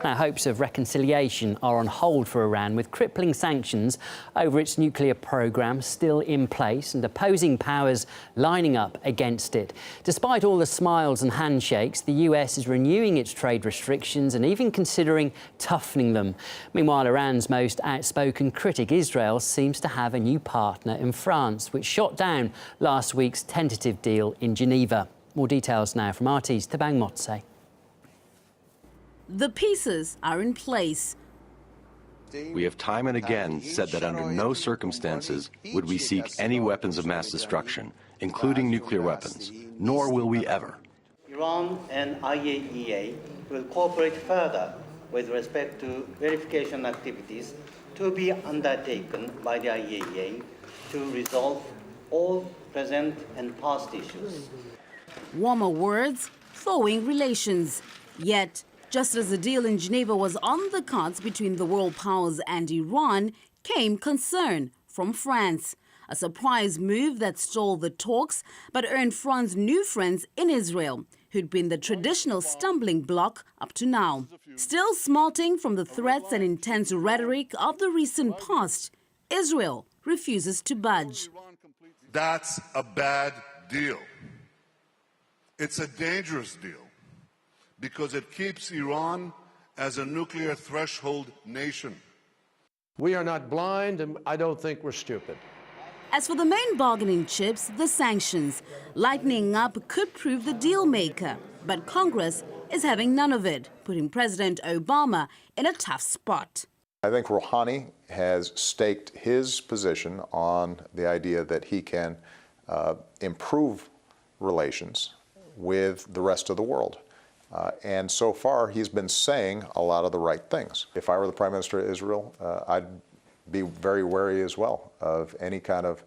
Now, hopes of reconciliation are on hold for Iran, with crippling sanctions over its nuclear programme still in place and opposing powers lining up against it. Despite all the smiles and handshakes, the US is renewing its trade restrictions and even considering toughening them. Meanwhile, Iran's most outspoken critic, Israel, seems to have a new partner in France, which shot down last week's tentative deal in Geneva. More details now from RT's Tabang Motse. The pieces are in place. We have time and again said that under no circumstances would we seek any weapons of mass destruction, including nuclear weapons, nor will we ever. Iran and IAEA will cooperate further with respect to verification activities to be undertaken by the IAEA to resolve all present and past issues. Warmer words, thawing relations. Yet, just as the deal in Geneva was on the cards between the world powers and Iran, came concern from France. A surprise move that stalled the talks but earned France new friends in Israel, who'd been the traditional stumbling block up to now. Still smarting from the threats and intense rhetoric of the recent past, Israel refuses to budge. That's a bad deal. It's a dangerous deal because it keeps Iran as a nuclear threshold nation. We are not blind, and I don't think we're stupid. As for the main bargaining chips, the sanctions, lightening up could prove the deal maker. But Congress is having none of it, putting President Obama in a tough spot. I think Rouhani has staked his position on the idea that he can improve relations with the rest of the world. And so far, he's been saying a lot of the right things. If I were the Prime Minister of Israel, I'd be very wary as well of any kind of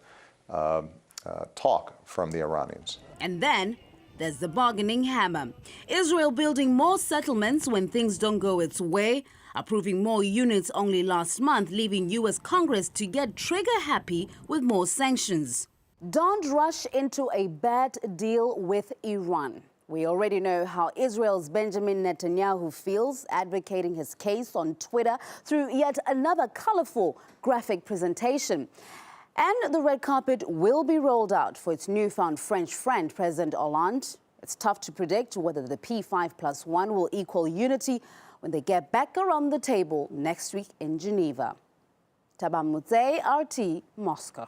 talk from the Iranians. And then there's the bargaining hammer. Israel building more settlements when things don't go its way, approving more units only last month, leaving U.S. Congress to get trigger-happy with more sanctions. Don't rush into a bad deal with Iran. We already know how Israel's Benjamin Netanyahu feels, advocating his case on Twitter through yet another colorful graphic presentation. And the red carpet will be rolled out for its newfound French friend, President Hollande. It's tough to predict whether the P5+1 will equal unity when they get back around the table next week in Geneva. Tabang Motse, RT, Moscow.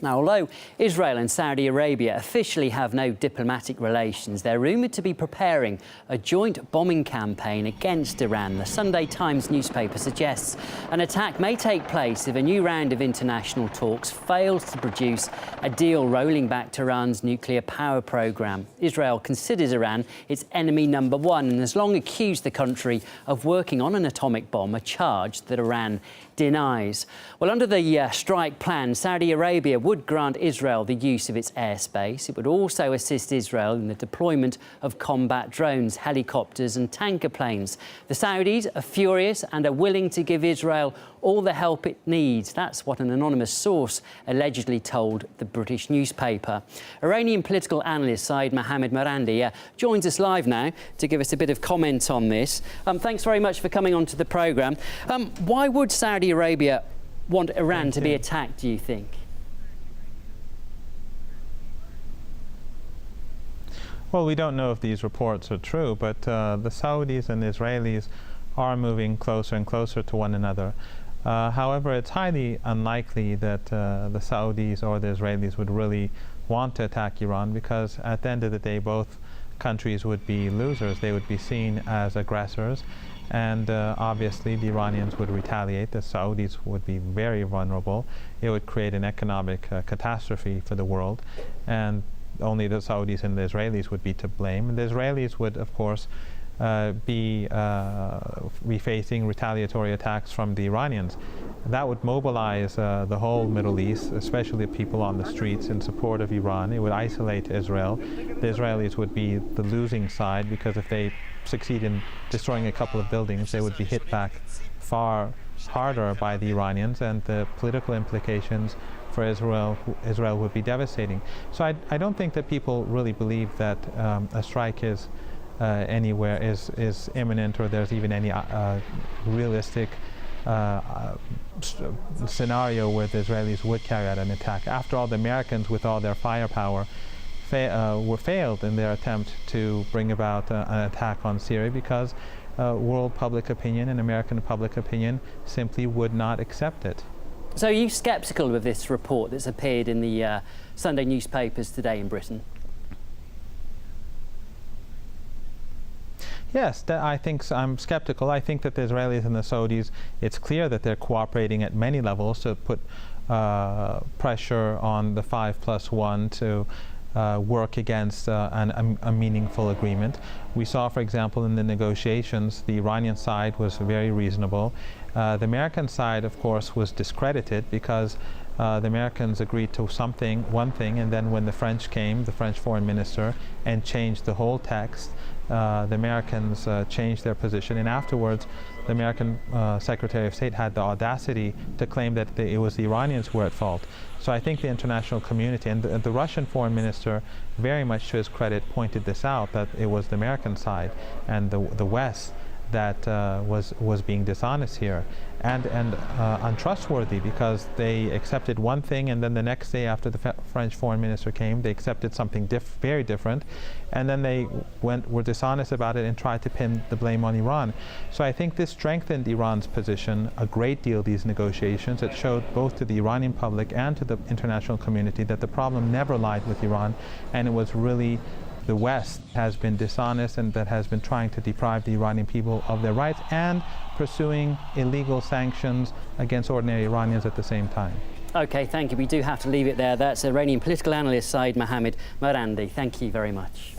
Now, although Israel and Saudi Arabia officially have no diplomatic relations, they're rumoured to be preparing a joint bombing campaign against Iran. The Sunday Times newspaper suggests an attack may take place if a new round of international talks fails to produce a deal rolling back Tehran's nuclear power programme. Israel considers Iran its enemy number one and has long accused the country of working on an atomic bomb, a charge that Iran denies. Well, under the strike plan, Saudi Arabia would grant Israel the use of its airspace. It would also assist Israel in the deployment of combat drones, helicopters and tanker planes. The Saudis are furious and are willing to give Israel all the help it needs. That's what an anonymous source allegedly told the British newspaper. Iranian political analyst Saeed Mohammed Marandi joins us live now to give us a bit of comment on this. Thanks very much for coming onto the programme. Why would Saudi Arabia want Iran to be attacked, do you think? Well, we don't know if these reports are true, but the Saudis and the Israelis are moving closer and closer to one another. However, it's highly unlikely that the Saudis or the Israelis would really want to attack Iran, because at the end of the day, both countries would be losers. They would be seen as aggressors, and obviously the Iranians would retaliate. The Saudis would be very vulnerable. It would create an economic catastrophe for the world, and only the Saudis and the Israelis would be to blame. And the Israelis would, of course, be facing retaliatory attacks from the Iranians. That would mobilize the whole Middle East, especially people on the streets in support of Iran. It would isolate Israel. The Israelis would be the losing side, because if they succeed in destroying a couple of buildings, they would be hit back far harder by the Iranians, and the political implications for Israel would be devastating. So I don't think that people really believe that a strike is anywhere is imminent, or there's even any realistic scenario where the Israelis would carry out an attack. After all, the Americans, with all their firepower, were failed in their attempt to bring about an attack on Syria because world public opinion and American public opinion simply would not accept it. So are you sceptical of this report that's appeared in the Sunday newspapers today in Britain? Yes, I think I'm skeptical. I think that the Israelis and the Saudis, it's clear that they're cooperating at many levels to put pressure on the 5+1 to work against a meaningful agreement. We saw, for example, in the negotiations, the Iranian side was very reasonable. The American side, of course, was discredited because the Americans agreed to one thing, and then when the French came, the French foreign minister, and changed the whole text, the Americans changed their position, and afterwards the American Secretary of State had the audacity to claim that it was the Iranians who were at fault. So I think the international community, and the Russian foreign minister, very much to his credit, pointed this out, that it was the American side and the West that was being dishonest here and untrustworthy, because they accepted one thing, and then the next day after the French foreign minister came, they accepted something very different, and then they were dishonest about it and tried to pin the blame on Iran. So I think this strengthened Iran's position a great deal, these negotiations. It showed both to the Iranian public and to the international community that the problem never lied with Iran, and it was really the West has been dishonest and that has been trying to deprive the Iranian people of their rights and pursuing illegal sanctions against ordinary Iranians at the same time. OK, thank you. We do have to leave it there. That's Iranian political analyst Saeed Mohammed Marandi. Thank you very much.